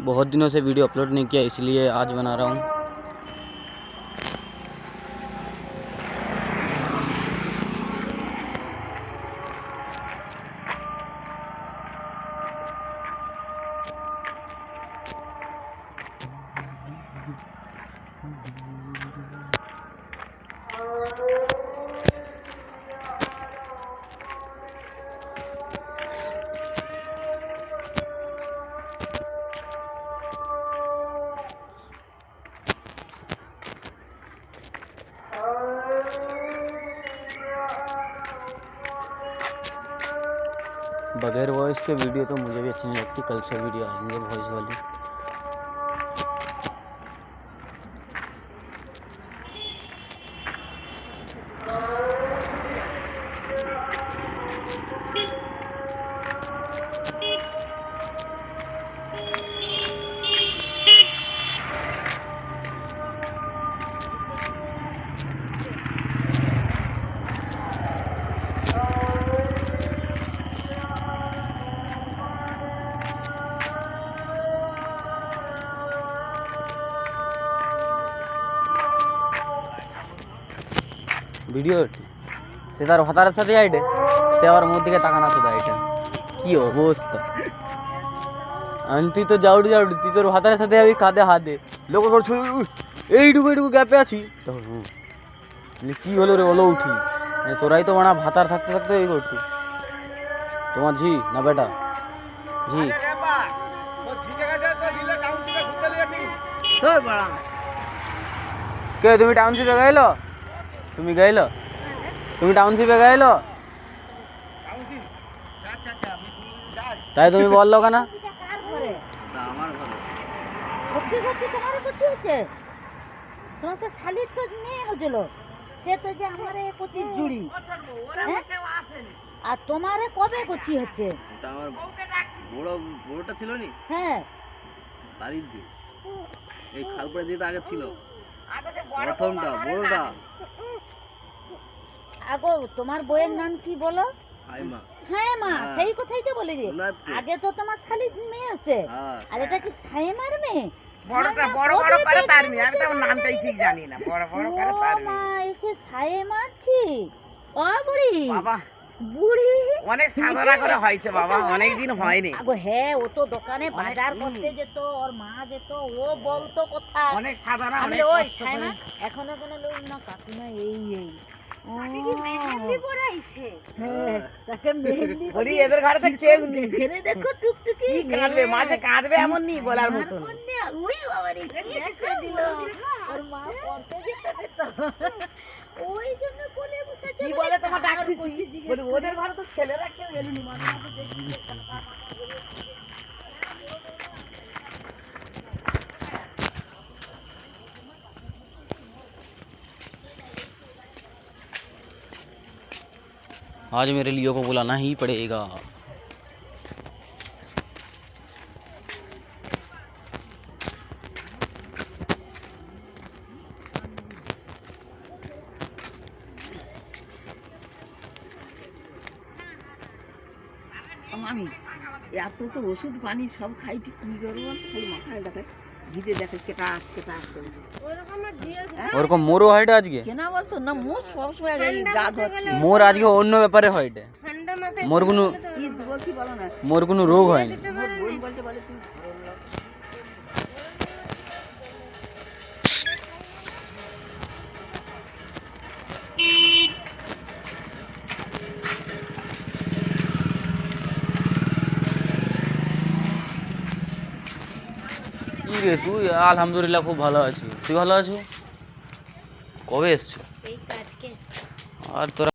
बहुत दिनों से वीडियो अपलोड नहीं किया, इसलिए आज बना रहा हूँ। बगैर वॉइस के वीडियो तो मुझे भी अच्छी नहीं लगती। कल से वीडियो आएंगे वॉइस वाली। ভিডিও সে তার ভাতারের সাথে আইডে, সে আবার মোর দিকে তাকানা শুধু আইডে। কি অবস্থা! তুই তো যাউডি তুই তোর ভাতারের সাথে যাবি, কাঁধে হাত দে, লোক করছো এইটুকু গ্যাপে আছি। কি হলো রে, ওলো উঠি, তোরাই তো বানা ভাতার থাকতে থাকতে এই করছি। তোমার ঝি না বেটা ঝি? কে তুমি টাউনশিপে গেলো? তুমি গেলো? তুমি টাউনশিপে গেলো? তাই তুমি বললো কেন? তোমার সে শালির তো মেয়ে হয়েছিল, সে তো যে আমার 25 জুড়ি, আর তোমারে কবে কচি হচ্ছে? আমার বড়টা ছিল নি? হ্যাঁ, বাড়ির যে এই খালপুরে যেটা আগে ছিল, প্রথমটা বড়টা। আগো তোমার বইয়ের নাম কি বলো? সাইমা। সাইমা, সেই কথাই তো বলি রে। আগে তো তোমার শালির মেয়ে হচ্ছে, আর এটা কি সাইমার মেয়ে? বড়টা বড় বড় করে তার মেয়ে, আমি তো নামটাই ঠিক জানি না। বড় বড় করে তার মেয়ে। মা এসে সাইমা ছি। ও বুড়ি বাবা, বুড়ি অনেক সাধনা করে হয়েছে বাবা, অনেক দিন হয়নি। আগো হ্যাঁ, ও তো দোকানে বাজার করতে যেত, ওর মা যেত, ও বলতো কথা। অনেক সাধনা, আমি অনেক ওই কষ্ট সাইমা করে। এখনো কোনো লোক না, কাকিমা এই মেহেন্দি পরাইছে। হ্যাঁ, তাকে মেহেন্দি বলি এদের ঘরে তো কেউ নেই। এখানে দেখো টুকটুকি কি কাঁদবে, মাঝে কাঁদবে এমন নেই বলার মতন। ওই বাবা রে, কি একটা দিল। ওর মা পড়তে যেত, ওই জন্য কোলে বসেছে। কি বলে তোমার ডাক দিচ্ছি, বলি ওদের ঘরে তো ছেলেরা কেউ এলুনি, মাঝে মাঝে দেখি। आज मेरे लियो को बुलाना ही पड़ेगा। আমি এত তো ওষুধ পানি সব খাই, কি করবো? মাথায় দেখে ঘিতে দেখে কেটাস কেটাস করে। ওরকম মোরও হয় এটা আজকে? কেনা বলতো না, মোর সবসময় জাত হচ্ছে। মোর আজকে অন্য ব্যাপারে হয় এটা। মোর কোনো কি বলছি বলো না, মোর কোনো রোগ হয়নি। মোর বোন বলতে বলে তুই কি রে তুই? আলহামদুলিল্লাহ খুব ভালো আছি। তুই ভালো আছো? কবে এসছো? আর তোরা